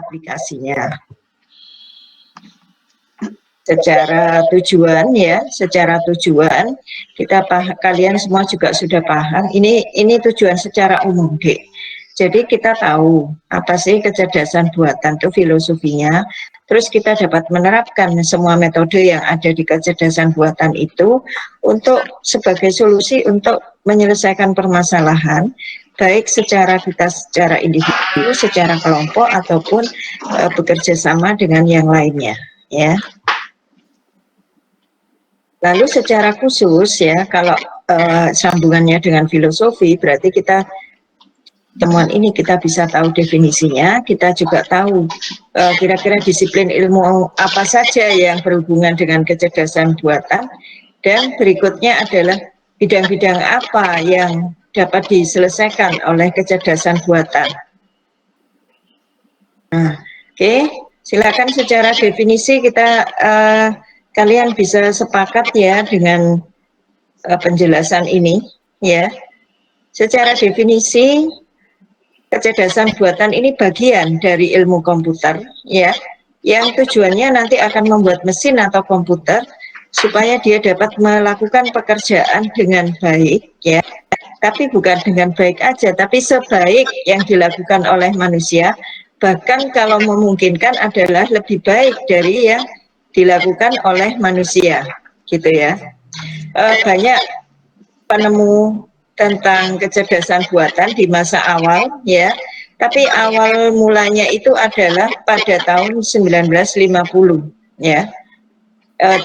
aplikasinya. Secara tujuan ya, secara tujuan kita kalian semua juga sudah paham. Ini tujuan secara umum, Dek. Jadi kita tahu apa sih kecerdasan buatan itu filosofinya. Terus kita dapat menerapkan semua metode yang ada di kecerdasan buatan itu untuk sebagai solusi untuk menyelesaikan permasalahan, baik secara kita secara individu, secara kelompok ataupun bekerja sama dengan yang lainnya, ya. Lalu secara khusus ya, kalau sambungannya dengan filosofi, berarti kita temuan ini kita bisa tahu definisinya, kita juga tahu kira-kira disiplin ilmu apa saja yang berhubungan dengan kecerdasan buatan, dan berikutnya adalah bidang-bidang apa yang dapat diselesaikan oleh kecerdasan buatan. Nah, oke, silakan secara definisi kita kalian bisa sepakat ya dengan penjelasan ini ya. Secara definisi kecerdasan buatan ini bagian dari ilmu komputer ya, yang tujuannya nanti akan membuat mesin atau komputer supaya dia dapat melakukan pekerjaan dengan baik ya, tapi bukan dengan baik aja, tapi sebaik yang dilakukan oleh manusia, bahkan kalau memungkinkan adalah lebih baik dari yang dilakukan oleh manusia, gitu ya. Banyak penemu tentang kecerdasan buatan di masa awal, ya. Tapi awal mulanya itu adalah pada tahun 1950, ya.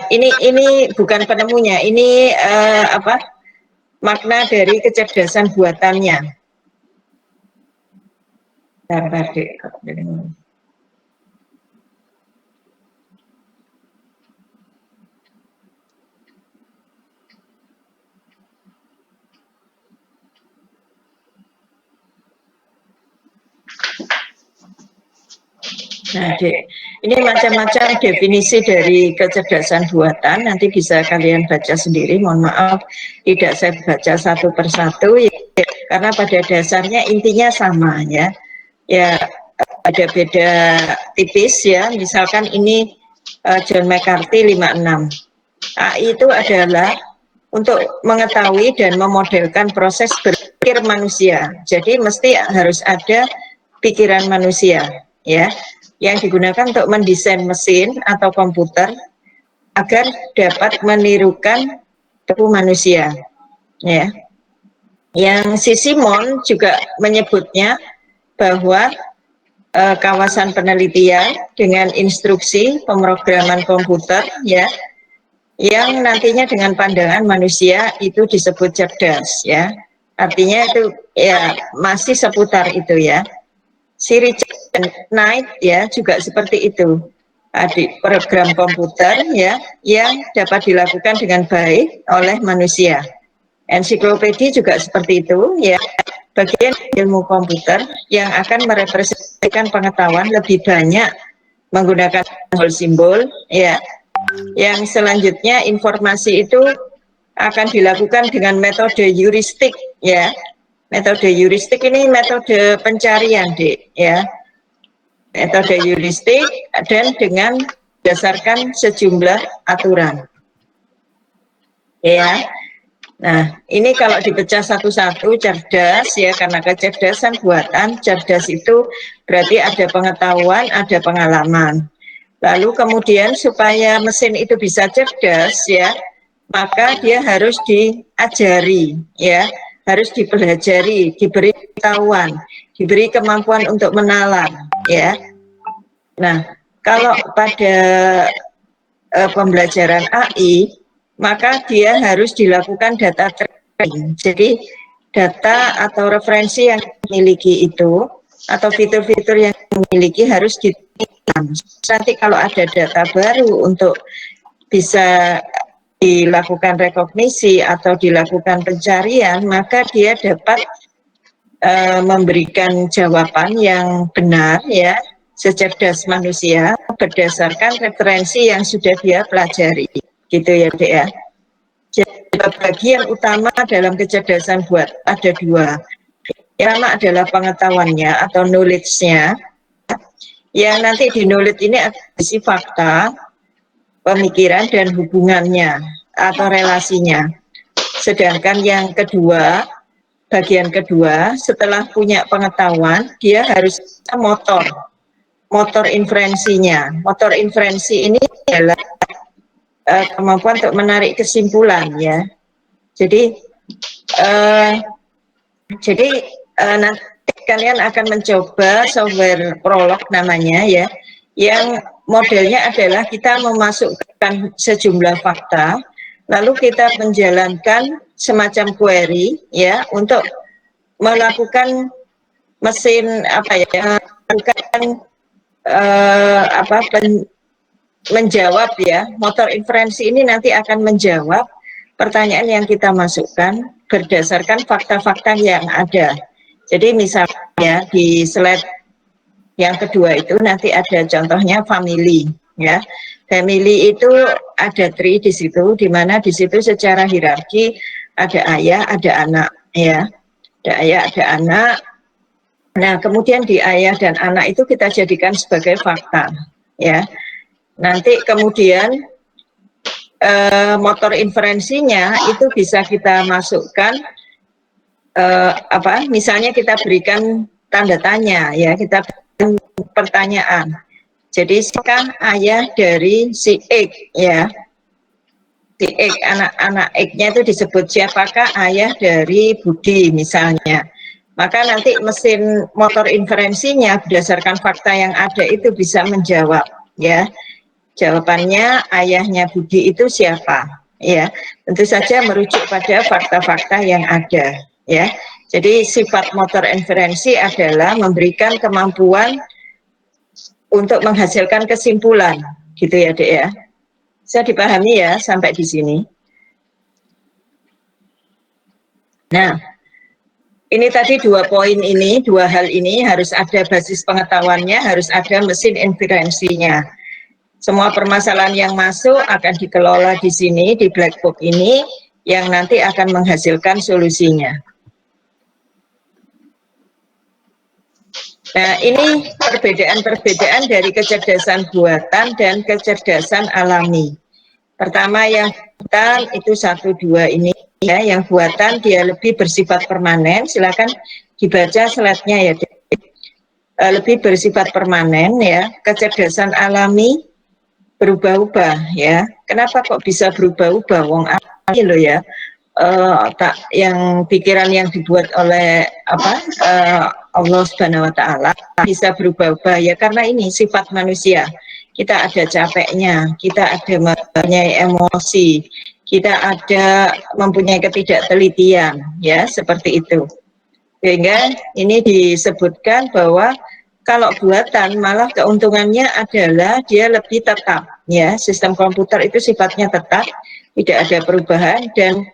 Ini bukan penemunya, ini makna dari kecerdasan buatannya. Bentar, Dek. Nah, Dek, ini macam-macam definisi dari kecerdasan buatan, nanti bisa kalian baca sendiri, mohon maaf tidak saya baca satu persatu ya, karena pada dasarnya intinya sama ya. Ya, ada beda tipis ya, misalkan ini John McCarthy 56. AI itu adalah untuk mengetahui dan memodelkan proses berpikir manusia. Jadi mesti harus ada pikiran manusia ya, yang digunakan untuk mendesain mesin atau komputer agar dapat menirukan tubuh manusia ya. Yang si Simon juga menyebutnya bahwa kawasan penelitian dengan instruksi pemrograman komputer ya, yang nantinya dengan pandangan manusia itu disebut cerdas ya. Artinya itu ya masih seputar itu ya. Si Richard Knight ya juga seperti itu. Di program komputer ya yang dapat dilakukan dengan baik oleh manusia. Ensiklopedia juga seperti itu ya. Bagian ilmu komputer yang akan merepresentasikan pengetahuan lebih banyak menggunakan simbol ya. Yang selanjutnya informasi itu akan dilakukan dengan metode heuristik ya. Metode heuristik ini metode pencarian, Dek, ya. Metode heuristik dan dengan berdasarkan sejumlah aturan. Ya. Nah, ini kalau dipecah satu-satu, cerdas ya, karena kecerdasan buatan, cerdas itu berarti ada pengetahuan, ada pengalaman. Lalu kemudian supaya mesin itu bisa cerdas ya, maka dia harus diajari ya, harus dipelajari, diberi pengetahuan, diberi kemampuan untuk menalar ya. Nah, kalau pada pembelajaran AI, maka dia harus dilakukan data training. Jadi data atau referensi yang dimiliki itu atau fitur-fitur yang dimiliki harus ditanam. Nanti kalau ada data baru untuk bisa dilakukan rekognisi atau dilakukan pencarian, maka dia dapat memberikan jawaban yang benar ya, secerdas manusia berdasarkan referensi yang sudah dia pelajari, gitu ya, Dek ya. Jadi bagian utama dalam kecerdasan buat ada dua. Yang pertama adalah pengetahuannya atau knowledge-nya. Yang nanti dinulit ini isi fakta, pemikiran dan hubungannya atau relasinya. Sedangkan yang kedua, bagian kedua, setelah punya pengetahuan, dia harus motor inferensinya. Motor inferensi ini adalah kemampuan untuk menarik kesimpulan, ya. Jadi nanti kalian akan mencoba software Prolog namanya, ya, yang modelnya adalah kita memasukkan sejumlah fakta, lalu kita menjalankan semacam query, ya, untuk melakukan mesin menjawab, ya. Motor inferensi ini nanti akan menjawab pertanyaan yang kita masukkan berdasarkan fakta-fakta yang ada. Jadi misalnya di slide yang kedua itu nanti ada contohnya family, ya. Family itu ada tree di situ, di mana di situ secara hierarki ada ayah, ada anak, ya. Ada ayah, ada anak. Nah, kemudian di ayah dan anak itu kita jadikan sebagai fakta, ya. Nanti kemudian motor inferensinya itu bisa kita masukkan misalnya kita berikan tanda tanya, ya, kita berikan pertanyaan. Jadi siapakah ayah dari si X, ya. Si X, anak X-nya itu disebut siapakah ayah dari Budi misalnya. Maka nanti mesin motor inferensinya berdasarkan fakta yang ada itu bisa menjawab, ya. Jawabannya ayahnya Budi itu siapa, ya. Tentu saja merujuk pada fakta-fakta yang ada, ya. Jadi sifat motor inferensi adalah memberikan kemampuan untuk menghasilkan kesimpulan, gitu ya, Dek, ya. Bisa dipahami ya sampai di sini. Nah, ini tadi dua poin ini, dua hal ini harus ada basis pengetahuannya, harus ada mesin inferensinya. Semua permasalahan yang masuk akan dikelola di sini, di black box ini, yang nanti akan menghasilkan solusinya. Nah, ini perbedaan-perbedaan dari kecerdasan buatan dan kecerdasan alami. Pertama yang buatan itu 1, 2 ini, ya, yang buatan dia lebih bersifat permanen. Silakan dibaca slide-nya, ya. Lebih bersifat permanen, ya. Kecerdasan alami berubah-ubah, ya. Kenapa kok bisa berubah-ubah? Wong alami loh, ya. Yang pikiran yang dibuat oleh Allah Subhanahu wa Ta'ala bisa berubah-ubah, ya, karena ini sifat manusia. Kita ada capeknya, kita ada mempunyai emosi, kita ada mempunyai ketidaktelitian, ya, seperti itu. Sehingga ini disebutkan bahwa kalau buatan malah keuntungannya adalah dia lebih tetap, ya. Sistem komputer itu sifatnya tetap, tidak ada perubahan dan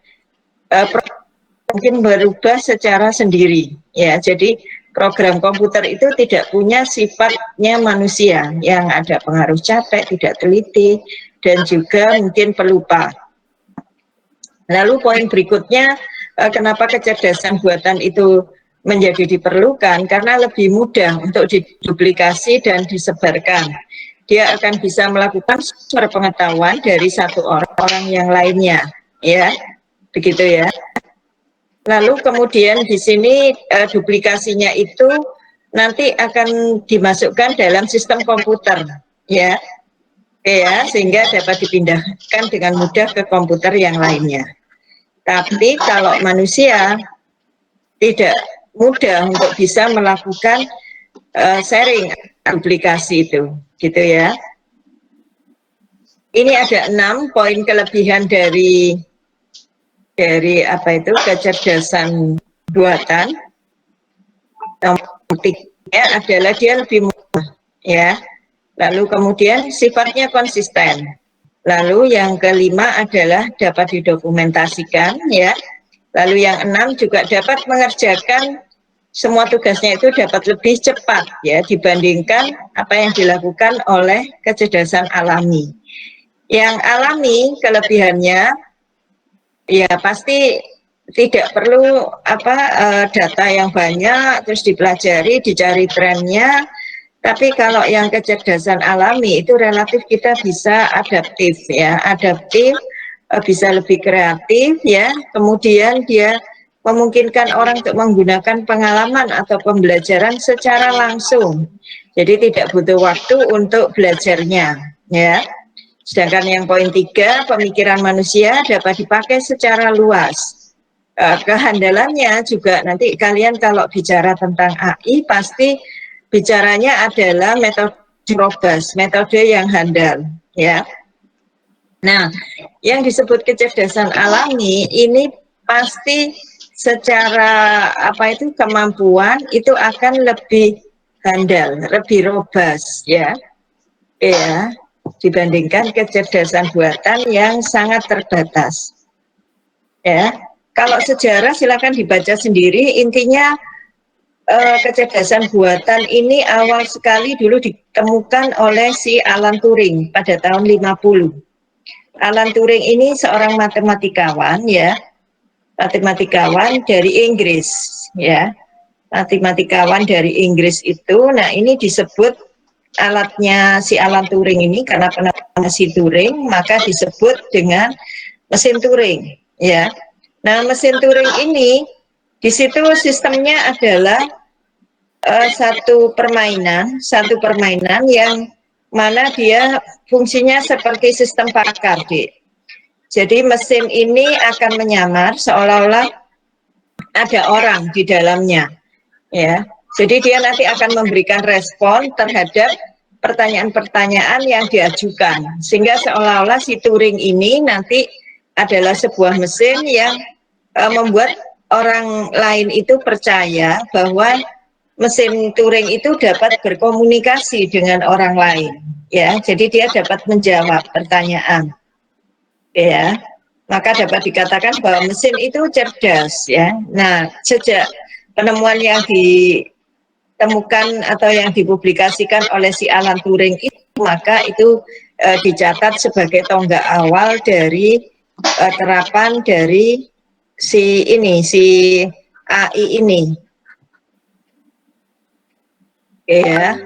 mungkin berubah secara sendiri, ya. Jadi program komputer itu tidak punya sifatnya manusia yang ada pengaruh capek, tidak teliti, dan juga mungkin pelupa. Lalu poin berikutnya, kenapa kecerdasan buatan itu menjadi diperlukan? Karena lebih mudah untuk diduplikasi dan disebarkan. Dia akan bisa melakukan sumber pengetahuan dari satu orang yang lainnya, ya, begitu ya. Lalu kemudian di sini duplikasinya itu nanti akan dimasukkan dalam sistem komputer, ya. Oke, ya, sehingga dapat dipindahkan dengan mudah ke komputer yang lainnya. Tapi kalau manusia tidak mudah untuk bisa melakukan sharing duplikasi itu, gitu ya. Ini ada 6 poin kelebihan dari kecerdasan buatan. Nomor 3 adalah dia lebih mudah, ya. Lalu kemudian sifatnya konsisten. Lalu yang kelima adalah dapat didokumentasikan, ya. Lalu yang 6 juga dapat mengerjakan semua tugasnya itu dapat lebih cepat, ya, dibandingkan apa yang dilakukan oleh kecerdasan alami. Yang alami kelebihannya, ya, pasti tidak perlu data yang banyak terus dipelajari, dicari trennya, Tapi kalau yang kecerdasan alami itu relatif kita bisa adaptif ya, adaptif, bisa lebih kreatif ya. Kemudian dia memungkinkan orang untuk menggunakan pengalaman atau pembelajaran secara langsung. Jadi tidak butuh waktu untuk belajarnya ya. Sedangkan yang poin 3, pemikiran manusia dapat dipakai secara luas. Kehandalannya juga nanti kalian kalau bicara tentang AI pasti bicaranya adalah metode robust, metode yang handal ya. Nah, yang disebut kecerdasan alami ini pasti secara apa itu kemampuan itu akan lebih handal, lebih robust ya. Ya, dibandingkan kecerdasan buatan yang sangat terbatas. Ya, kalau sejarah silakan dibaca sendiri. Intinya kecerdasan buatan ini awal sekali dulu ditemukan oleh si Alan Turing pada tahun 50. Alan Turing ini seorang matematikawan ya, matematikawan dari Inggris ya. Matematikawan dari Inggris itu, nah ini disebut alatnya si Alan Turing ini karena penamanya si Turing maka disebut dengan mesin Turing ya. Nah, mesin Turing ini di situ sistemnya adalah satu permainan yang mana dia fungsinya seperti sistem pakar, Dik. Jadi mesin ini akan menyamar seolah-olah ada orang di dalamnya, ya. Jadi dia nanti akan memberikan respon terhadap pertanyaan-pertanyaan yang diajukan, sehingga seolah-olah si Turing ini nanti adalah sebuah mesin yang membuat orang lain itu percaya bahwa mesin Turing itu dapat berkomunikasi dengan orang lain, ya. Jadi dia dapat menjawab pertanyaan, ya. Maka dapat dikatakan bahwa mesin itu cerdas, ya. Nah, sejak penemuan yang ditemukan atau yang dipublikasikan oleh si Alan Turing itu, maka itu dicatat sebagai tonggak awal dari terapan dari si AI ini, ya.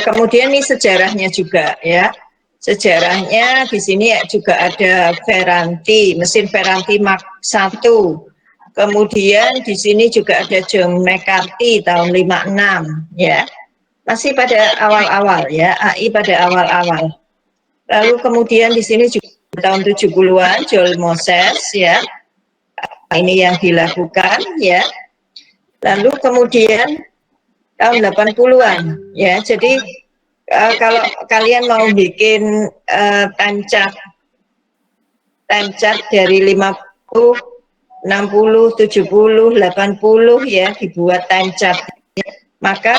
Kemudian nih sejarahnya juga ya. Sejarahnya di sini juga ada Ferranti, mesin Ferranti Mark 1. Kemudian di sini juga ada John McCarthy tahun 56 ya. Masih pada awal-awal ya, AI pada awal-awal. Lalu kemudian di sini juga tahun 70-an Joel Moses ya. Ini yang dilakukan ya. Lalu kemudian tahun 80-an ya. Jadi kalau kalian mau bikin time chart dari 50, 60, 70, 80 ya, dibuat time chart. Maka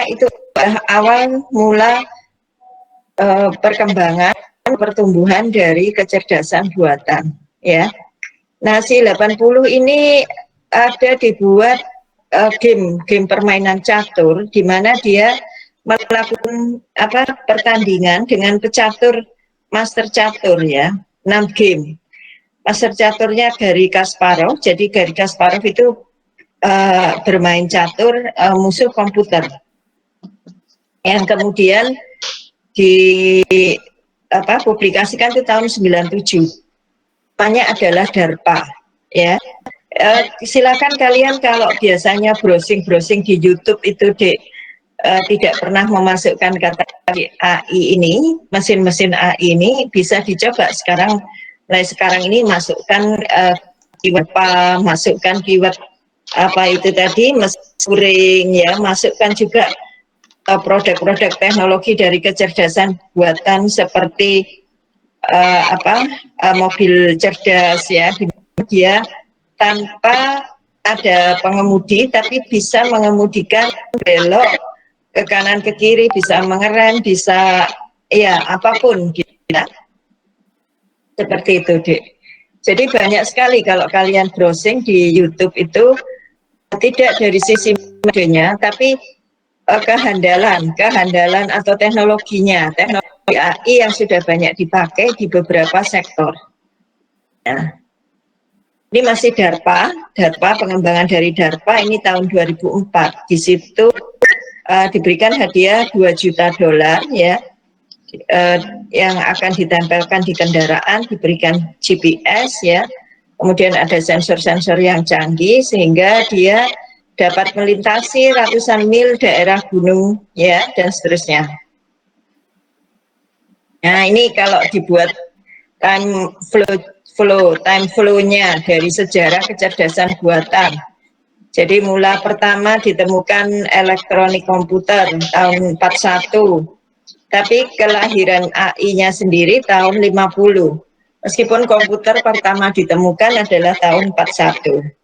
itu awal mula perkembangan pertumbuhan dari kecerdasan buatan ya. Nah, si 80 ini ada dibuat game permainan catur di mana dia melakukan pertandingan dengan pecatur master catur ya, 6 game. Master caturnya Garry Kasparov. Jadi Garry Kasparov itu bermain catur musuh komputer. Yang kemudian publikasikan itu tahun 97. Namanya adalah DARPA ya. Silakan kalian kalau biasanya browsing di YouTube itu tidak pernah memasukkan kata AI ini, mesin-mesin AI ini bisa dicoba sekarang. Mulai sekarang ini masukkan keyword apa, masukkan keyword apa itu tadi, mesin Turing ya, masukkan juga produk-produk teknologi dari kecerdasan buatan seperti mobil cerdas ya, dia tanpa ada pengemudi tapi bisa mengemudikan belok ke kanan ke kiri, bisa mengerem, bisa ya apapun gitu ya. Seperti itu, Dek. Jadi banyak sekali kalau kalian browsing di YouTube itu tidak dari sisi metodenya tapi kehandalan atau teknologi AI yang sudah banyak dipakai di beberapa sektor. Ya. Ini masih DARPA pengembangan dari DARPA ini tahun 2004. Di situ diberikan hadiah $2 juta ya, yang akan ditempelkan di kendaraan, diberikan GPS ya, kemudian ada sensor-sensor yang canggih sehingga dia dapat melintasi ratusan mil daerah gunung ya dan seterusnya. Nah ini kalau dibuat time flow-nya dari sejarah kecerdasan buatan. Jadi mula pertama ditemukan elektronik komputer tahun 41, tapi kelahiran AI-nya sendiri tahun 50. Meskipun komputer pertama ditemukan adalah tahun 41.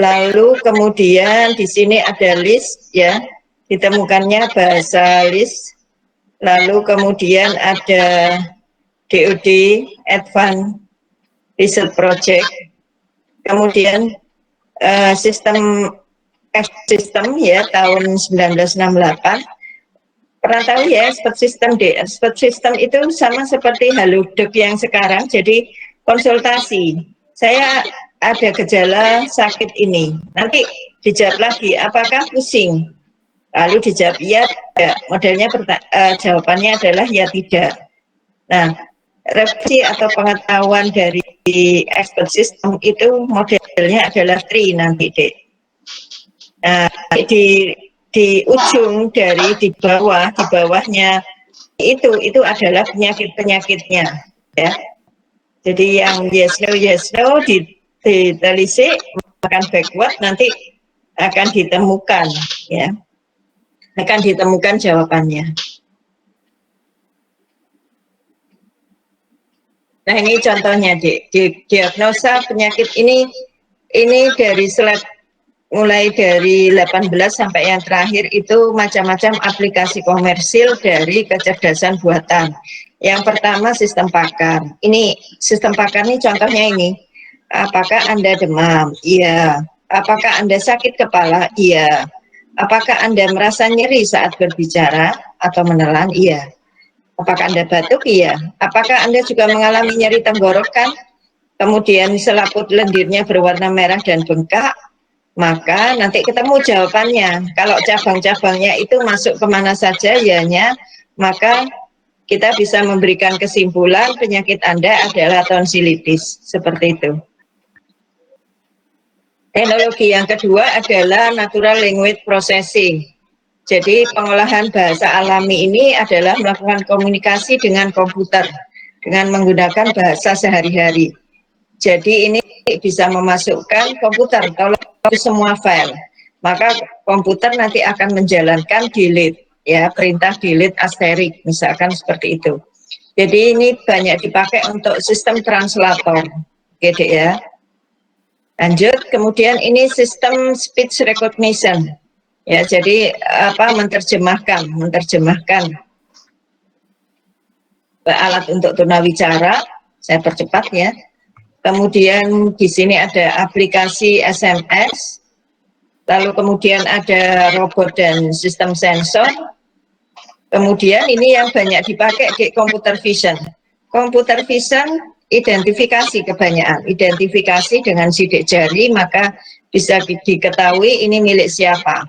Lalu kemudian di sini ada list ya, ditemukannya bahasa list. Lalu kemudian ada DoD Advanced Research Project. Kemudian sistem ya tahun 1968. Pernah tahu ya expert system deh. Expert system itu sama seperti Halodoc yang sekarang, jadi konsultasi. Saya ada gejala sakit ini, nanti dijawab lagi apakah pusing, lalu dijawab iya tidak, modelnya jawabannya adalah ya tidak. Nah, revisi atau pengetahuan dari expert system itu modelnya adalah TRI nanti deh. Nah, di ujung dari di bawahnya itu adalah penyakitnya ya. Jadi yang yes no ditelisik, akan backward nanti akan ditemukan ya. Akan ditemukan jawabannya. Nah ini contohnya di diagnosa penyakit ini dari slide mulai dari 18 sampai yang terakhir itu macam-macam aplikasi komersil dari kecerdasan buatan. Yang pertama sistem pakar. Ini sistem pakar ini contohnya ini. Apakah Anda demam? Iya. Apakah Anda sakit kepala? Iya. Apakah Anda merasa nyeri saat berbicara atau menelan? Iya. Apakah Anda batuk? Iya. Apakah Anda juga mengalami nyeri tenggorokan? Kemudian selaput lendirnya berwarna merah dan bengkak? Maka nanti ketemu jawabannya. Kalau cabang-cabangnya itu masuk kemana saja ianya, maka kita bisa memberikan kesimpulan penyakit Anda adalah tonsilitis. Seperti itu. Teknologi yang kedua adalah natural language processing. Jadi pengolahan bahasa alami ini adalah melakukan komunikasi dengan komputer dengan menggunakan bahasa sehari-hari. Jadi ini bisa memasukkan komputer kalau semua file, maka komputer nanti akan menjalankan delete ya, perintah delete asterik misalkan seperti itu. Jadi ini banyak dipakai untuk sistem translator gitu ya. Lanjut, kemudian ini sistem speech recognition. Ya, jadi menerjemahkan alat untuk tunawicara. Saya percepat ya. Kemudian di sini ada aplikasi SMS. Lalu kemudian ada robot dan sistem sensor. Kemudian ini yang banyak dipakai di computer vision. Computer vision identifikasi kebanyakan, identifikasi dengan sidik jari maka bisa diketahui ini milik siapa.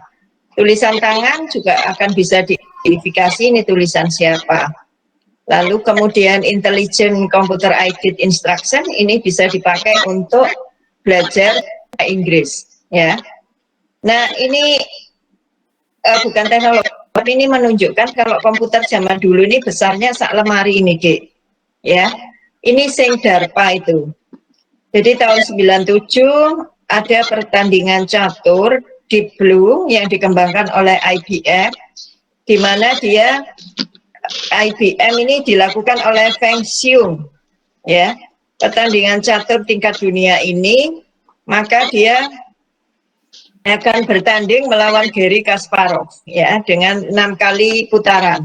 Tulisan tangan juga akan bisa diidentifikasi ini tulisan siapa. Lalu kemudian intelligent computer aided instruction ini bisa dipakai untuk belajar Inggris ya. Nah ini bukan teknologi, tapi ini menunjukkan kalau komputer zaman dulu ini besarnya sak lemari ini Dek ya. Ini sing DARPA itu. Jadi tahun 97 ada pertandingan catur Deep Blue yang dikembangkan oleh IBM, di mana dia IBM ini dilakukan oleh Feng Xiong ya. Pertandingan catur tingkat dunia ini, maka dia akan bertanding melawan Garry Kasparov ya dengan 6 kali putaran.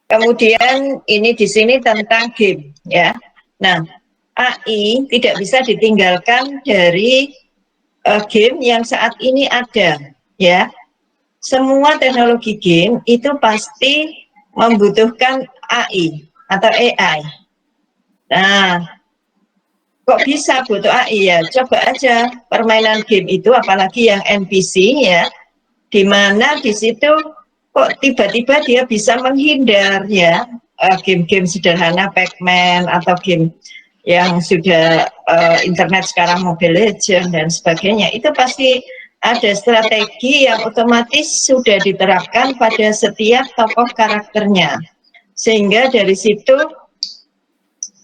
Kemudian ini di sini tentang game ya. Nah, AI tidak bisa ditinggalkan dari game yang saat ini ada ya. Semua teknologi game itu pasti membutuhkan AI atau AI. Nah, Kok bisa butuh AI ya? Coba aja permainan game itu, apalagi yang NPC ya, di mana di situ kok tiba-tiba dia bisa menghindar ya. Game-game sederhana Pac-Man atau game yang sudah internet sekarang, Mobile Legends dan sebagainya, itu pasti ada strategi yang otomatis sudah diterapkan pada setiap tokoh karakternya, sehingga dari situ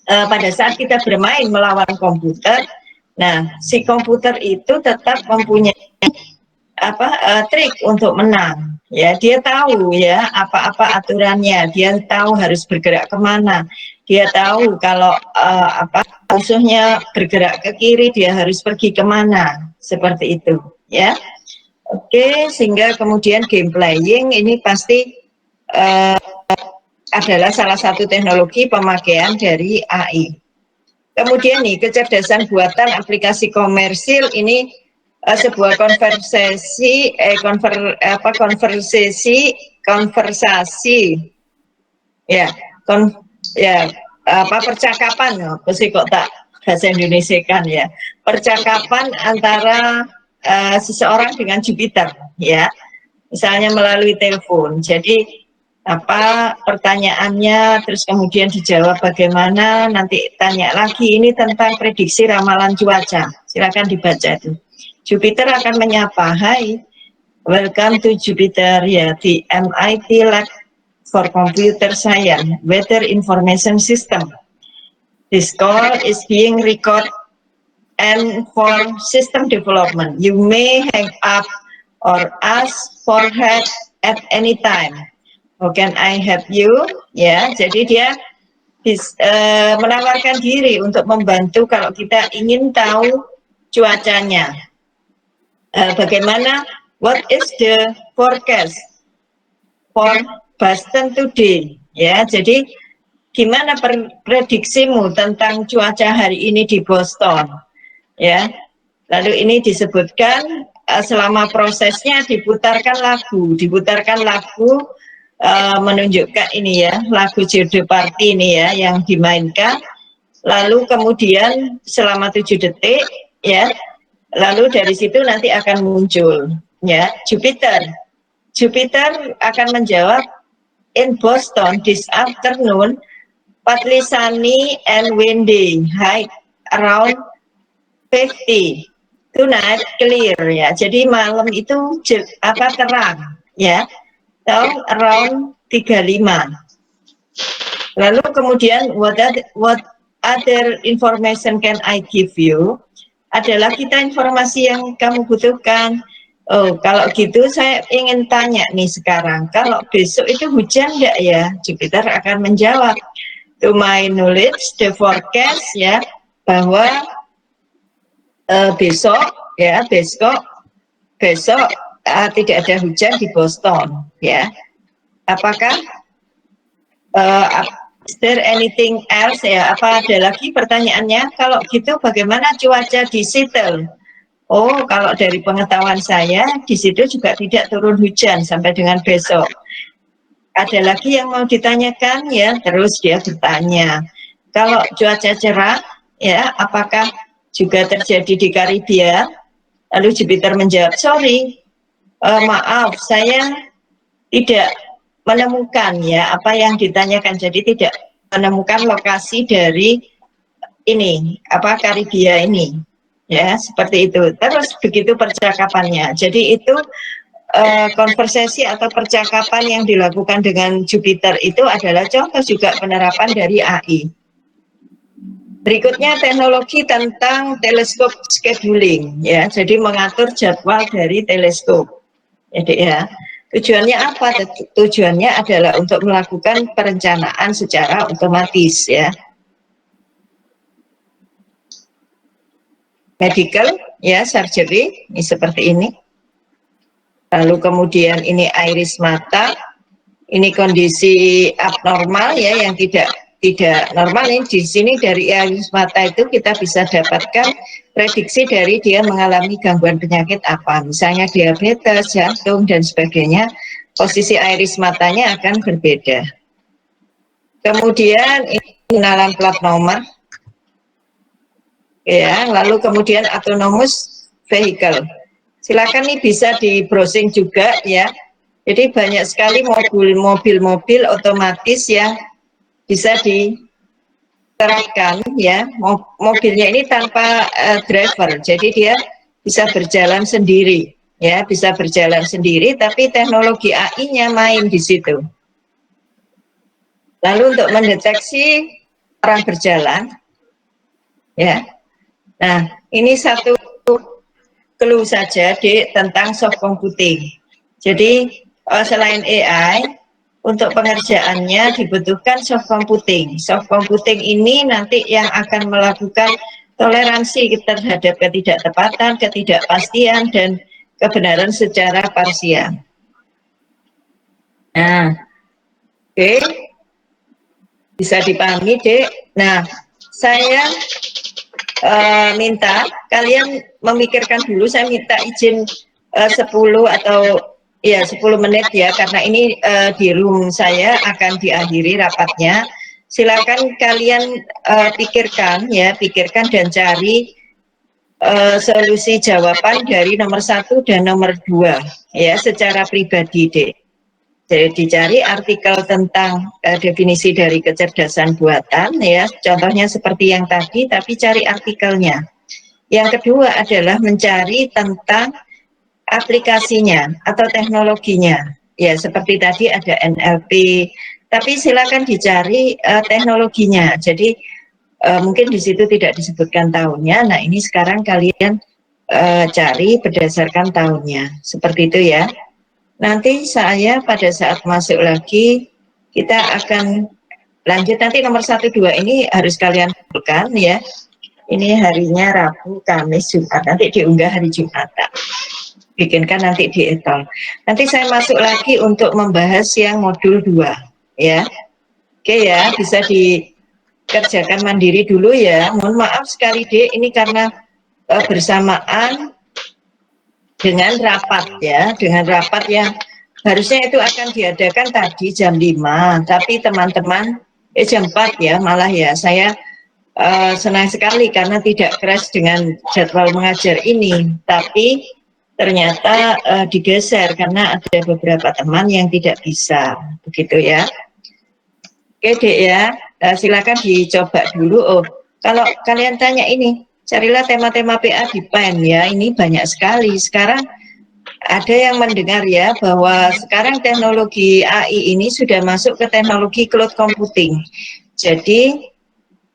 pada saat kita bermain melawan komputer, nah si komputer itu tetap mempunyai trik untuk menang. Ya, dia tahu ya apa-apa aturannya, dia tahu harus bergerak kemana, dia tahu kalau musuhnya bergerak ke kiri, dia harus pergi kemana, seperti itu. Ya, oke, sehingga kemudian game playing ini pasti adalah salah satu teknologi pemakaian dari AI. Kemudian nih, kecerdasan buatan aplikasi komersil ini sebuah konversasi ya, percakapan, apa sih kok tak bahasa Indonesia kan ya, percakapan antara seseorang dengan Jupiter ya, misalnya melalui telepon. Jadi pertanyaannya, terus kemudian dijawab bagaimana, nanti tanya lagi ini tentang prediksi ramalan cuaca, silakan dibaca itu. Jupiter akan menyapa, "Hai, welcome to Jupiter ya, di MIT Lab for Computer Science Weather Information System. This call is being recorded and for system development. You may hang up or ask for help at any time. How can I help you?" Ya, jadi dia menawarkan diri untuk membantu kalau kita ingin tahu cuacanya. Bagaimana? What is the forecast for Boston today? Ya, jadi gimana prediksimu tentang cuaca hari ini di Boston? Ya, lalu ini disebutkan selama prosesnya diputarkan lagu menunjukkan ini ya, lagu Jeopardy ini ya yang dimainkan, lalu kemudian selama 7 detik ya, lalu dari situ nanti akan muncul ya Jupiter akan menjawab, "In Boston this afternoon partly sunny and windy, high around 50, tonight clear." Ya, jadi malam itu terang ya, around 35. Lalu kemudian what other information can I give you? Adalah kita informasi yang kamu butuhkan. Oh, kalau gitu saya ingin tanya nih sekarang, kalau besok itu hujan enggak ya? Jupiter akan menjawab, "To my knowledge, the forecast ya, bahwa besok tidak ada hujan di Boston ya. Apakah is there anything else ya? Apa ada lagi pertanyaannya? Kalau gitu bagaimana cuaca di Seattle? Oh, kalau dari pengetahuan saya di situ juga tidak turun hujan sampai dengan besok. Ada lagi yang mau ditanyakan ya? Terus dia bertanya, kalau cuaca cerah ya, apakah juga terjadi di Karibia? Lalu Jupiter menjawab, "Sorry, maaf, saya tidak menemukan ya apa yang ditanyakan, jadi tidak menemukan lokasi dari ini Karibia ini." Ya, seperti itu. Terus begitu percakapannya. Jadi itu konversasi atau percakapan yang dilakukan dengan Jupiter itu adalah contoh juga penerapan dari AI. Berikutnya teknologi tentang teleskop scheduling ya, jadi mengatur jadwal dari teleskop. Jadi ya, tujuannya apa? Tujuannya adalah untuk melakukan perencanaan secara otomatis ya. Medical ya, surgery ini seperti ini. Lalu kemudian ini iris mata, ini kondisi abnormal ya, yang tidak normal. Ini di sini dari iris mata itu kita bisa dapatkan prediksi dari dia mengalami gangguan penyakit apa, misalnya diabetes, jantung dan sebagainya. Posisi iris matanya akan berbeda. Kemudian ini pengenalan plat nomor. ya. Lalu kemudian autonomous vehicle. Silakan nih bisa di browsing juga ya. Jadi banyak sekali mobil-mobil otomatis yang bisa diterapkan ya. Mobilnya ini tanpa driver, jadi dia bisa berjalan sendiri ya, bisa berjalan sendiri, tapi teknologi AI-nya main di situ. Lalu untuk mendeteksi orang berjalan ya. Nah, ini satu clue saja di tentang soft computing. Jadi selain AI, untuk pengerjaannya dibutuhkan soft computing. Soft computing ini nanti yang akan melakukan toleransi terhadap ketidaktepatan, ketidakpastian, dan kebenaran secara parsial. Nah, oke, bisa dipahami, Dek. Nah, saya minta kalian memikirkan dulu. Saya minta izin 10 atau ya 10 menit ya, karena ini di room saya akan diakhiri rapatnya. Silakan kalian pikirkan ya, pikirkan dan cari solusi jawaban dari nomor 1 dan nomor 2 ya, secara pribadi, Dek. Jadi dicari artikel tentang definisi dari kecerdasan buatan ya, contohnya seperti yang tadi, tapi cari artikelnya. Yang kedua adalah mencari tentang aplikasinya atau teknologinya. Ya, seperti tadi ada NLP, tapi silakan dicari teknologinya. Jadi mungkin di situ tidak disebutkan tahunnya. Nah, ini sekarang kalian cari berdasarkan tahunnya. Seperti itu ya. Nanti saya pada saat masuk lagi, kita akan lanjut. Nanti nomor 1, 2 ini harus kalian bukan ya. Ini harinya Rabu, Kamis, Jumat. Nanti diunggah hari Jumat. Bikinkan nanti di etol. Nanti saya masuk lagi untuk membahas yang modul 2 ya. Oke ya, bisa dikerjakan mandiri dulu ya. Mohon maaf sekali, Dek, ini karena bersamaan dengan rapat ya, dengan rapat yang harusnya itu akan diadakan tadi jam 5, tapi teman-teman jam 4 ya, malah ya. Saya senang sekali karena tidak crash dengan jadwal mengajar ini, tapi ternyata digeser karena ada beberapa teman yang tidak bisa, begitu ya. Oke, Dek ya, silakan dicoba dulu. Oh, kalau kalian tanya ini, carilah tema-tema PA di PEN ya, ini banyak sekali. Sekarang ada yang mendengar ya bahwa sekarang teknologi AI ini sudah masuk ke teknologi cloud computing. Jadi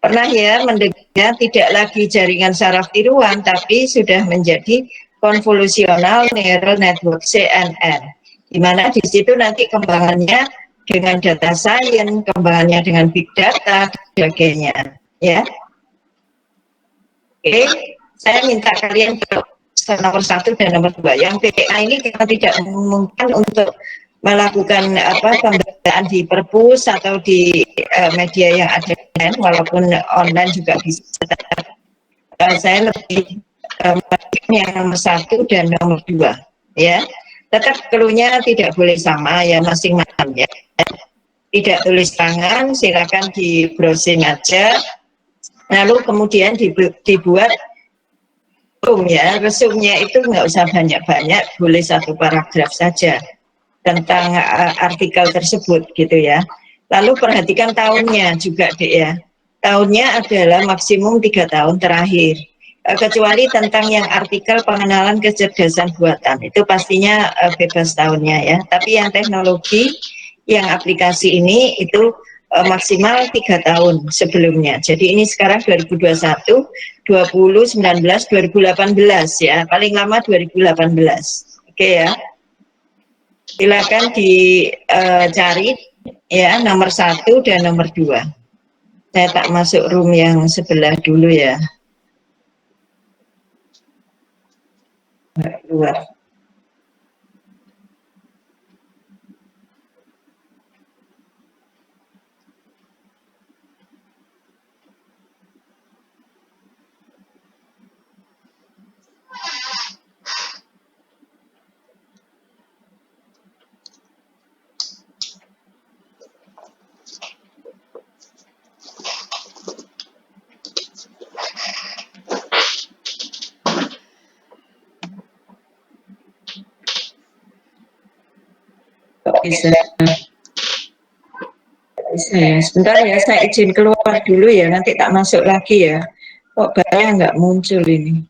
pernah ya mendengar tidak lagi jaringan saraf tiruan, tapi sudah menjadi konvolusional neural network CNN, di mana di situ nanti kembangannya dengan data science, kembangannya dengan big data, dan sebagainya. Ya, oke, saya minta kalian untuk nomor 1 dan nomor 2. Yang PA ini kita tidak memungkinkan untuk melakukan pembacaan di perpus atau di media yang ada, walaupun online juga bisa. Saya lebih yang nomor 1 dan nomor 2 ya. Tetap keluarnya tidak boleh sama ya, masing-masing ya. Tidak tulis tangan, silakan di browsing aja. Lalu kemudian dibuat ya, resumnya itu nggak usah banyak-banyak, boleh 1 paragraf saja tentang artikel tersebut gitu ya. Lalu perhatikan tahunnya juga, Dek ya. Tahunnya adalah maksimum 3 tahun terakhir. Kecuali tentang yang artikel pengenalan kecerdasan buatan, itu pastinya bebas tahunnya ya. Tapi yang teknologi, yang aplikasi ini itu maksimal 3 tahun sebelumnya. Jadi ini sekarang 2021, 20, 19, 2018 ya. Paling lama 2018. Oke ya. Silakan dicari ya nomor 1 dan nomor 2. Saya tak masuk room yang sebelah dulu ya. Luar. bisa. Bisa ya. Sebentar ya, saya izin keluar dulu ya, nanti tak masuk lagi ya. Kok banyak nggak muncul ini?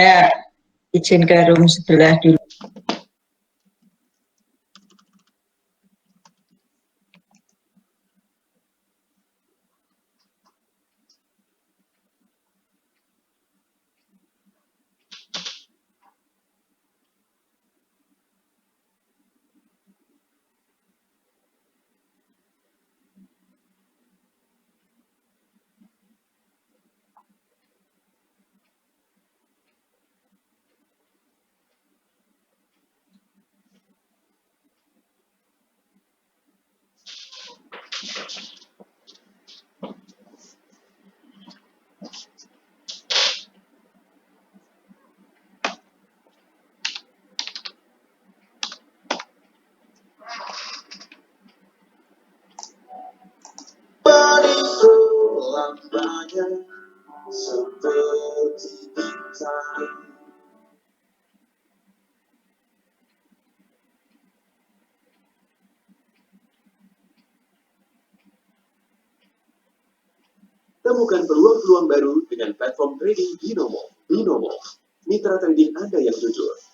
Ya, izin ke room sebelah dulu. Seperti bintang temukan peluang-peluang baru dengan platform trading Binomo. Binomo, mitra trading Anda yang jujur.